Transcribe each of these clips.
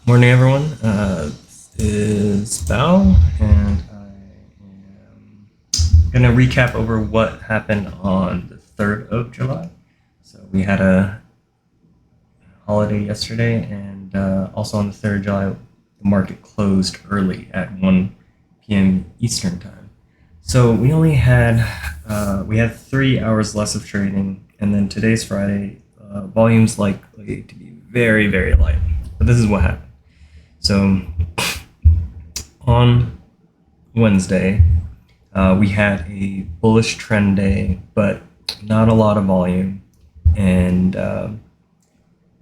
Morning, everyone. This is Bao, and I am going to recap over what happened on the 3rd of July. So, we had a holiday yesterday, and also on the 3rd of July, the market closed early at 1 p.m. Eastern Time. So, we had 3 hours less of trading, and then today's Friday, volume's likely to be very, very light. But this is what happened. So on Wednesday, we had a bullish trend day, but not a lot of volume, and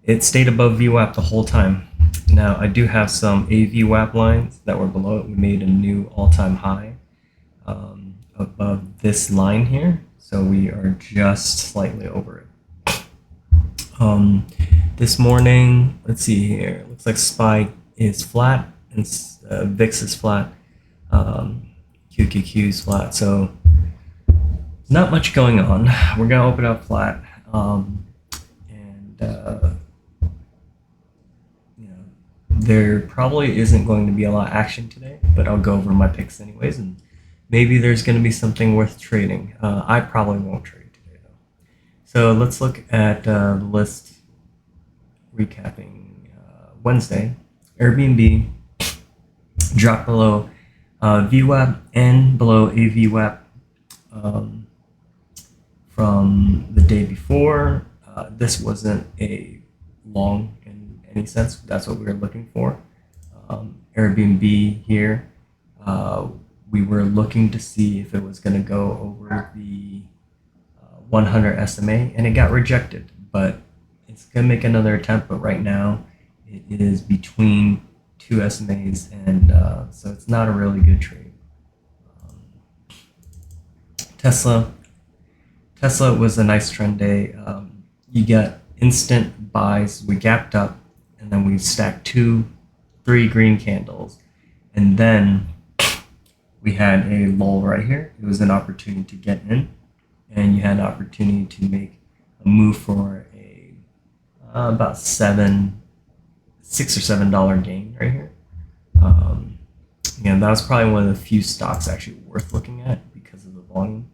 it stayed above VWAP the whole time. Now, I do have some AVWAP lines that were below it. We made a new all-time high above this line here, so we are just slightly over it. This morning, let's see here. Looks like SPY is flat and VIX is flat. QQQ is flat. So not much going on. We're gonna open up flat, and there probably isn't going to be a lot of action today. But I'll go over my picks anyways, and maybe there's going to be something worth trading. I probably won't trade today though. So let's look at the list recapping Wednesday. Airbnb dropped below VWAP and below AVWAP from the day before. This wasn't a long in any sense. That's what we were looking for. Airbnb here, we were looking to see if it was going to go over the 100 SMA, and it got rejected. But it's going to make another attempt. But right now, it is between two SMAs, and so it's not a really good trade. Tesla was a nice trend day. You get instant buys. We gapped up, and then we stacked 3 green candles, and then we had a lull right here. It was an opportunity to get in, and you had an opportunity to make a move for a about $6 or $7 gain right here. That was probably one of the few stocks actually worth looking at because of the volume.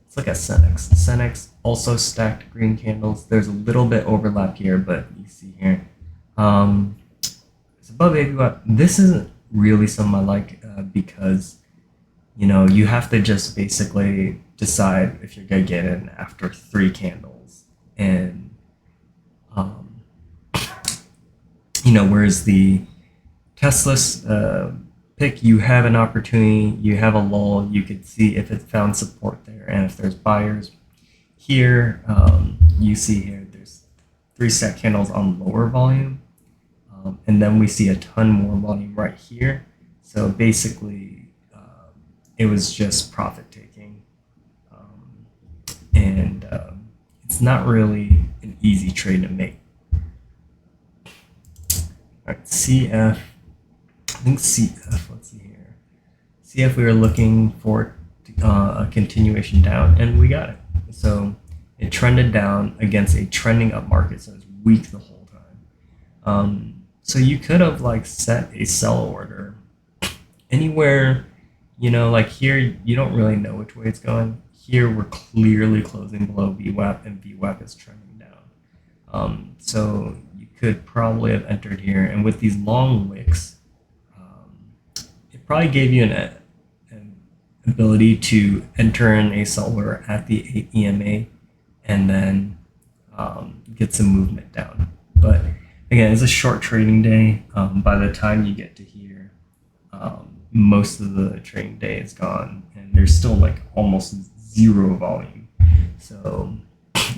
Let's look at Cenex. Cenex also stacked green candles. There's a little bit overlap here, but you see here, it's above AVWAP. This isn't really something I like because you have to just basically decide if you're gonna get in after 3 candles, and whereas the Tesla's pick, you have an opportunity, you have a lull, you could see if it found support there, and if there's buyers here, you see here there's 3 stack candles on lower volume, and then we see a ton more volume right here. So basically, it was just profit taking, and it's not really an easy trade to make. All right, CF. I think CF. Let's see here. CF. We were looking for a continuation down, and we got it. So it trended down against a trending up market, so it's weak the whole time. So you could have set a sell order anywhere. Like here, you don't really know which way it's going. Here, we're clearly closing below VWAP, and VWAP is trending down. So you could probably have entered here, and with these long wicks, it probably gave you an ability to enter in a sell order at the EMA, and then get some movement down. But again, it's a short trading day. By the time you get to here, most of the trading day is gone, and there's still almost zero volume. So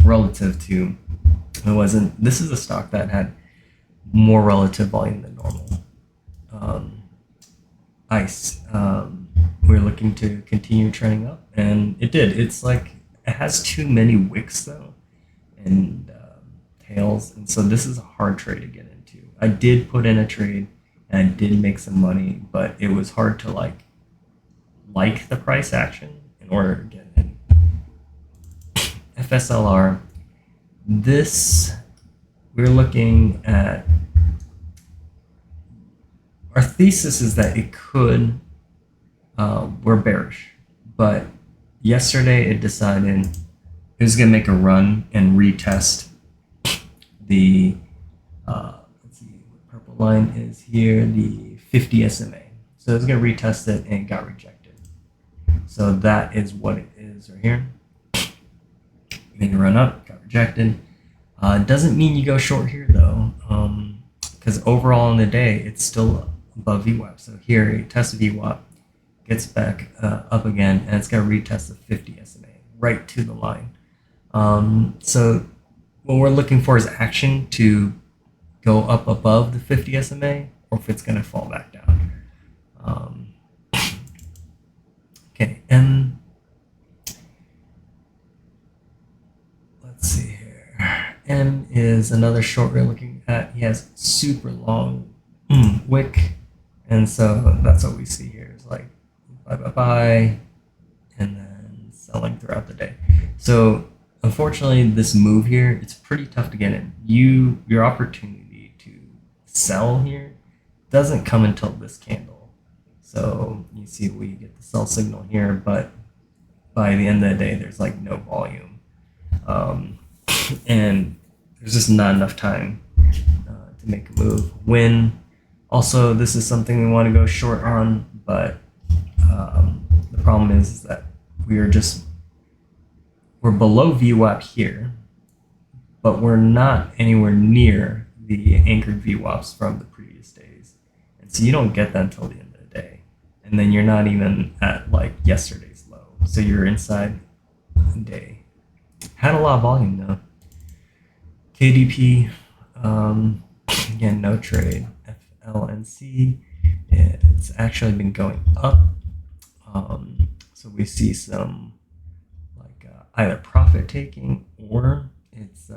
relative to it wasn't. This is a stock that had more relative volume than normal. ICE. We're looking to continue trending up, and it did. It has too many wicks though, and tails, and so this is a hard trade to get into. I did put in a trade, and I did make some money, but it was hard to like the price action in order to get in. FSLR. This we're looking at our thesis is that it could, we're bearish, but yesterday it decided it was going to make a run and retest the, let's see, what purple line is here, the 50 SMA. So it's going to retest it and it got rejected. So that is what it is right here. Made a run up, got rejected. Doesn't mean you go short here though, because overall in the day it's still above VWAP. So here it tests VWAP, gets back up again, and it's going to retest the 50 SMA right to the line. So what we're looking for is action to go up above the 50 SMA, or if it's going to fall back down. Okay, and let's see here. M is another short we're looking at. He has super long wick, and so that's what we see here is like buy, and then selling throughout the day. So unfortunately, this move here, it's pretty tough to get in. Your opportunity to sell here doesn't come until this candle. So you see we get the sell signal here, but by the end of the day, there's like no volume. And there's just not enough time to make a move. When also, this is something we want to go short on, but the problem is that we're below VWAP here, but we're not anywhere near the anchored VWAPs from the previous days. And so you don't get that until the end of the day. And then you're not even at like yesterday's low. So you're inside the day. Had a lot of volume though. KDP, again, no trade. FLNC, it's actually been going up. So we see some either profit taking, or it's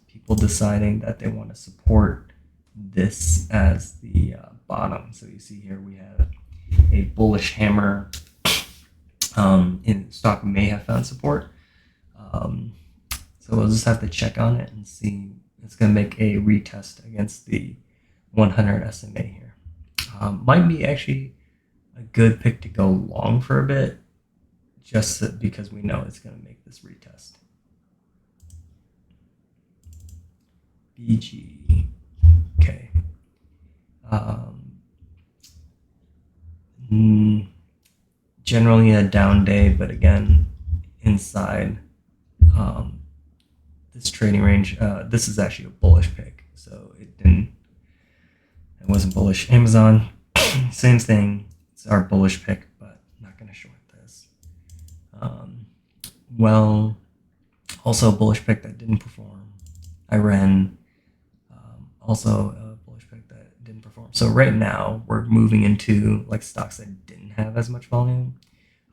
people deciding that they want to support this as the bottom. So you see here we have a bullish hammer in stock may have found support. So we'll just have to check on it and see. It's going to make a retest against the 100 SMA here. Might be actually a good pick to go long for a bit, just because we know it's going to make this retest. BG. Okay. Generally a down day, but again, inside this trading range. This is actually a bullish pick, so it wasn't bullish. Amazon, same thing. It's our bullish pick, but not going to short this. Well, also a bullish pick that didn't perform. Iran, also a bullish pick that didn't perform. So right now we're moving into like stocks that didn't have as much volume.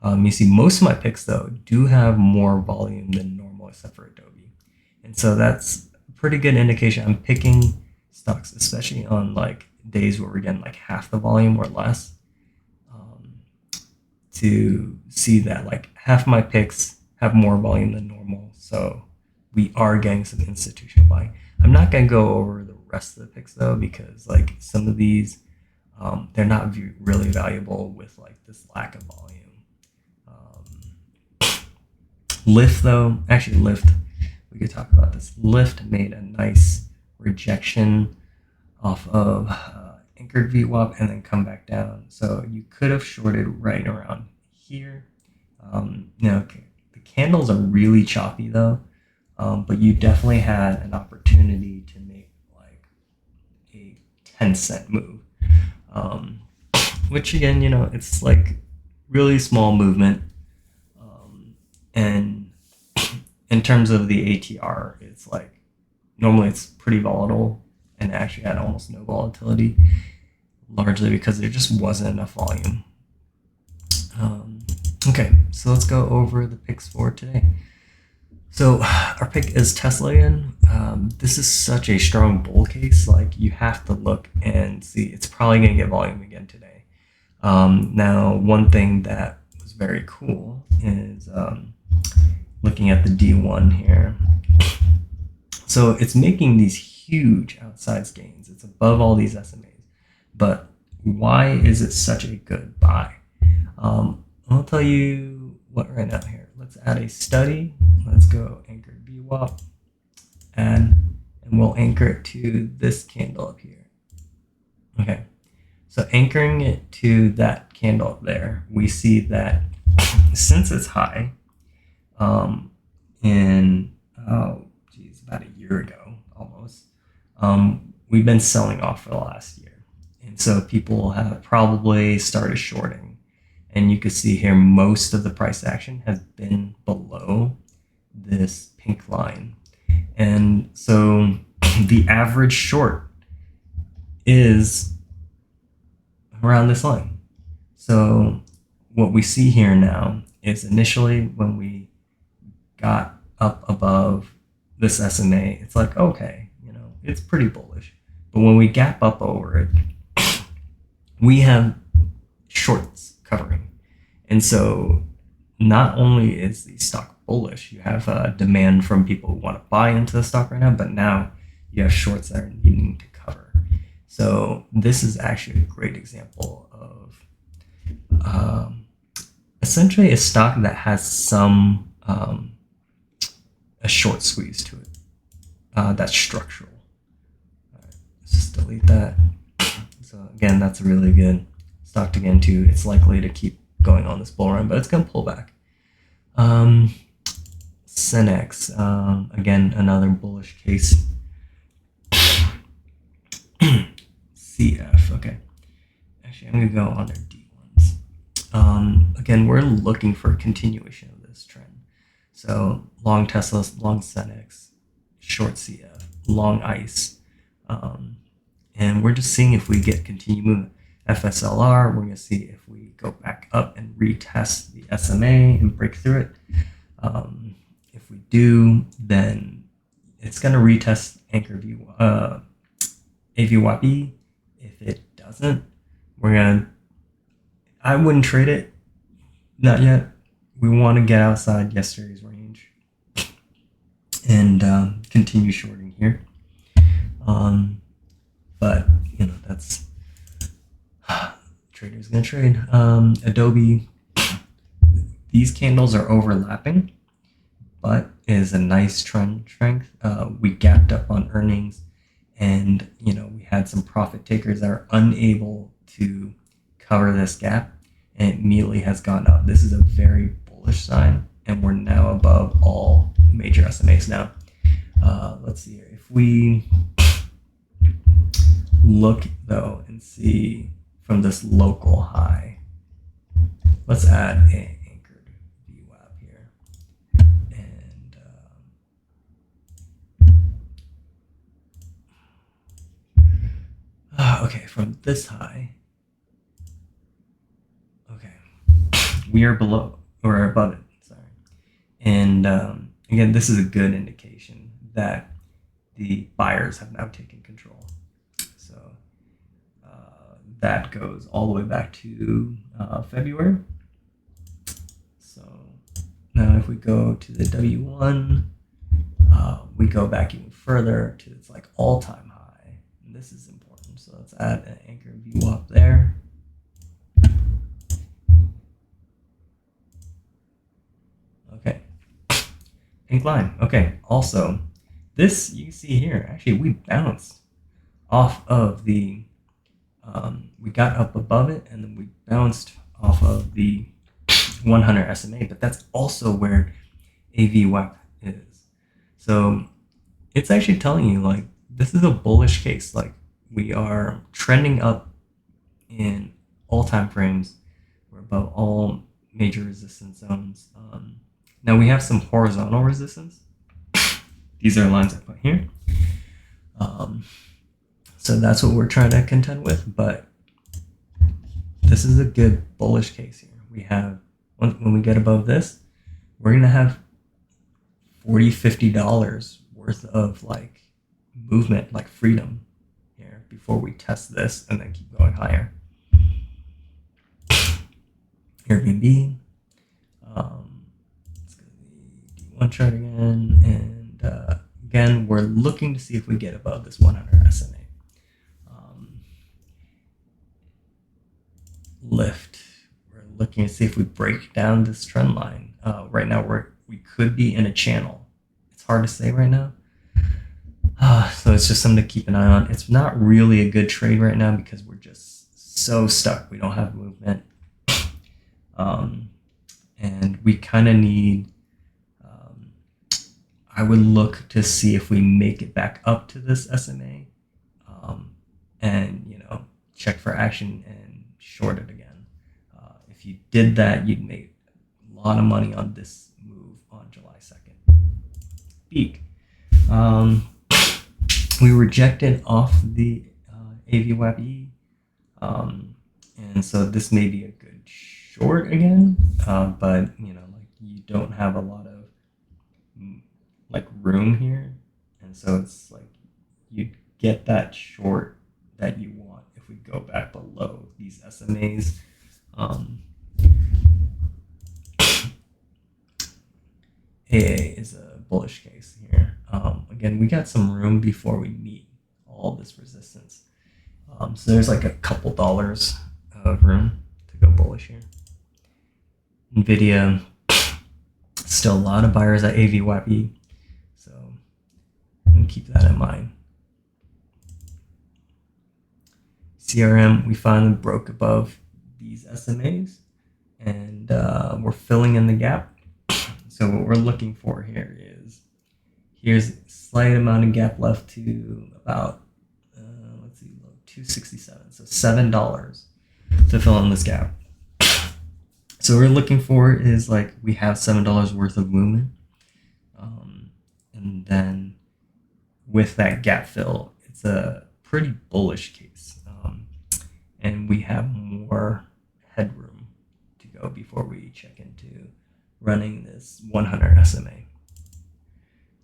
You see most of my picks though do have more volume than normal, except for Adobe. And so that's a pretty good indication. I'm picking stocks, especially on like days where we're getting like half the volume or less, to see that like half my picks have more volume than normal. So we are getting some institutional buying. I'm not going to go over the rest of the picks though, because like some of these, they're not really valuable with like this lack of volume. Lyft though, actually Lyft, we could talk about this. Lyft made a nice rejection off of anchored VWAP and then come back down. So you could have shorted right around here. Now, the candles are really choppy though, but you definitely had an opportunity to make like a 10-cent move, which again, it's like really small movement. And in terms of the ATR, it's like normally it's pretty volatile, and it actually had almost no volatility, largely because there just wasn't enough volume. Okay, so let's go over the picks for today. So our pick is Tesla again. This is such a strong bull case. Like you have to look and see. It's probably going to get volume again today. Now, one thing that was very cool is looking at the D1 here. So it's making these huge outsized gains. It's above all these SMAs, but why is it such a good buy? I'll tell you what right now here. Let's add a study. Let's go anchor VWAP, add, and we'll anchor it to this candle up here. Okay, so anchoring it to that candle up there, we see that since it's high, in about a year ago almost, we've been selling off for the last year, and so people have probably started shorting, and you can see here most of the price action has been below this pink line, and so the average short is around this line. So what we see here now is initially when we got up above this SMA, it's like, okay, it's pretty bullish. But when we gap up over it, we have shorts covering. And so not only is the stock bullish, you have a demand from people who want to buy into the stock right now, but now you have shorts that are needing to cover. So this is actually a great example of essentially a stock that has some a short squeeze to it that's structural. All right, let's just delete that. So again, that's a really good stock to get into. It's likely to keep going on this bull run, but it's going to pull back. Cenex, again, another bullish case. CF, okay. Actually, I'm going to go on their D1s. Again, we're looking for a continuation of this trend. So long Tesla, long Cenex, short CF, long ICE. And we're just seeing if we get continued movement. FSLR, we're going to see if we go back up and retest the SMA and break through it. If we do, then it's going to retest anchor view, AVYP. If it doesn't, I wouldn't trade it. Not yet. We want to get outside yesterday's range and continue shorting here. But, that's trader's going to trade. Adobe, these candles are overlapping, but is a nice trend strength. We gapped up on earnings, and we had some profit takers that are unable to cover this gap, and it immediately has gone up. This is a very bullish sign, and we're now above all major SMAs now. Let's see here. If we look though and see from this local high, let's add an anchored VWAP here, and okay, from this high, okay, we are below or above it, sorry, and again, this is a good indication that the buyers have now taken control. So that goes all the way back to February. So now if we go to the W1, we go back even further to its like all-time high. And this is important. So let's add an anchor VWAP there. Okay. Incline. Okay. Also, this you can see here, actually we bounced off of the, we got up above it and then we bounced off of the 100 SMA, but that's also where AVWAP is. So it's actually telling you like, this is a bullish case. Like we are trending up in all time frames. We're above all major resistance zones. Now we have some horizontal resistance. These are lines I put here. So that's what we're trying to contend with, but this is a good bullish case here. We have, when we get above this, we're going to have $40, $50 worth of like movement, like freedom here before we test this and then keep going higher. Airbnb, let's go to the D1 chart again, and again, we're looking to see if we get above this 100 SMA. lift. We're looking to see if we break down this trend line. Right now, we could be in a channel. It's hard to say right now. So it's just something to keep an eye on. It's not really a good trade right now because we're just so stuck. We don't have movement. And we kind of need, I would look to see if we make it back up to this SMA, and check for action and short it again. If you did that, you'd make a lot of money on this move on July 2nd. Peak. We rejected off the AVWAP-E, and so this may be a good short again, but you don't have a lot of room here, and so it's like you get that short that you want if we go back below these SMAs. AA is a bullish case here. Again, we got some room before we meet all this resistance. So there's like a couple dollars of room to go bullish here. NVIDIA, still a lot of buyers at AVWAP-E, so keep that in mind. CRM, we finally broke above these SMAs, and we're filling in the gap. So what we're looking for here is, here's a slight amount of gap left to about, 267, so $7 to fill in this gap. So what we're looking for is we have $7 worth of movement, and then with that gap fill, it's a pretty bullish case, and we have more headroom to go before we check into running this 100 SMA.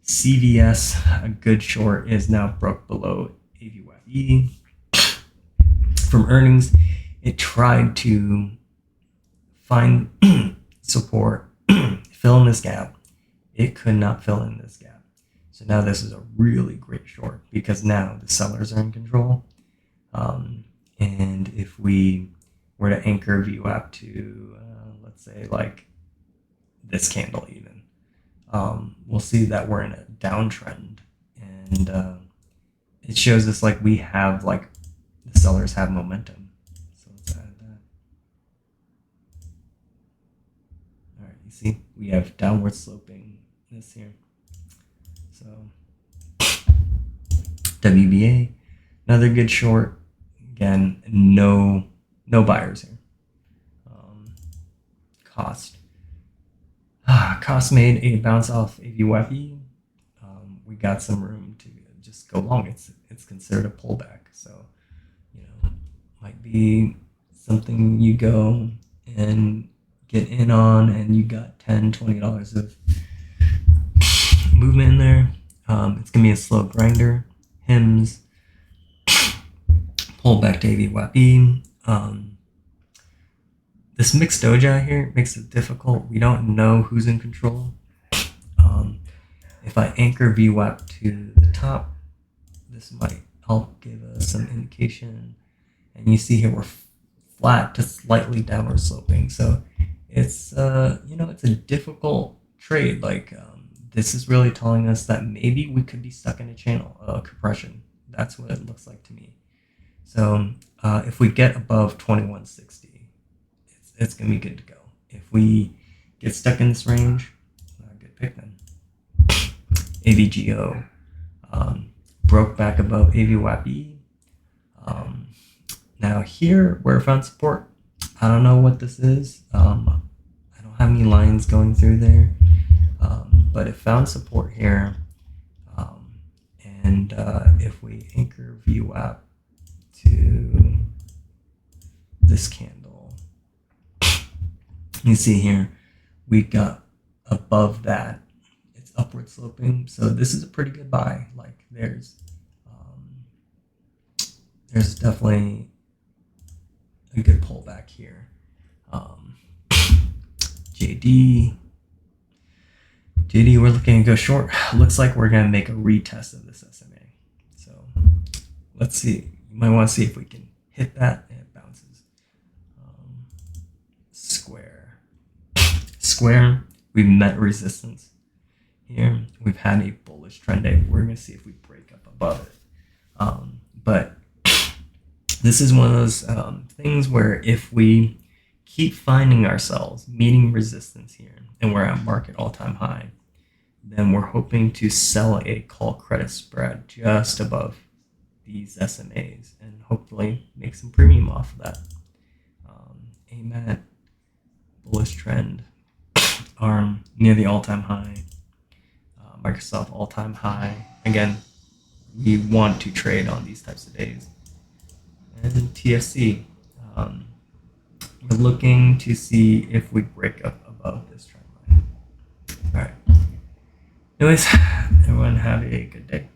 CVS, a good short, is now broke below AVWAP-E. From earnings, it tried to find support, fill in this gap. It could not fill in this gap. So now this is a really great short because now the sellers are in control. And if we were to anchor VWAP to, let's say this candle even, we'll see that we're in a downtrend, and it shows us we have the sellers have momentum. So let's add that. All right, you see we have downward sloping this here. So WBA, another good short. Again, no buyers here. Cost made a bounce off AVWAP-E. We got some room to just go long. It's considered a pullback, so might be something you go and get in on, and you got $10-20 of movement in there. It's gonna be a slow grinder. HIMS, pull back to AVWAP-E. This mixed doji here makes it difficult. We don't know who's in control. If I anchor VWAP to the top, this might help give us some indication. And you see here we're flat to slightly downward sloping. So it's it's a difficult trade. This is really telling us that maybe we could be stuck in a channel compression. That's what it looks like to me. So if we get above 2160, it's gonna be good to go. If we get stuck in this range, good pick then. AVGO broke back above AVWAP-E. Now here, where I found support, I don't know what this is. I don't have any lines going through there, but it found support here. And if we anchor VWAP to this candle, you see here, we got above that. It's upward sloping, so this is a pretty good buy. There's definitely a good pullback here. JD, we're looking to go short. Looks like we're gonna make a retest of this SMA. So let's see. You might want to see if we can hit that and it bounces. Square, we've met resistance here. We've had a bullish trend day. We're going to see if we break up above it. But this is one of those things where if we keep finding ourselves meeting resistance here and we're at market all-time high, then we're hoping to sell a call credit spread just above these SMAs and hopefully make some premium off of that. AMAT, bullish trend, ARM near the all-time high, Microsoft all-time high. Again, we want to trade on these types of days. And TFC, we're looking to see if we break up above this trend line. All right. Anyways, everyone have a good day.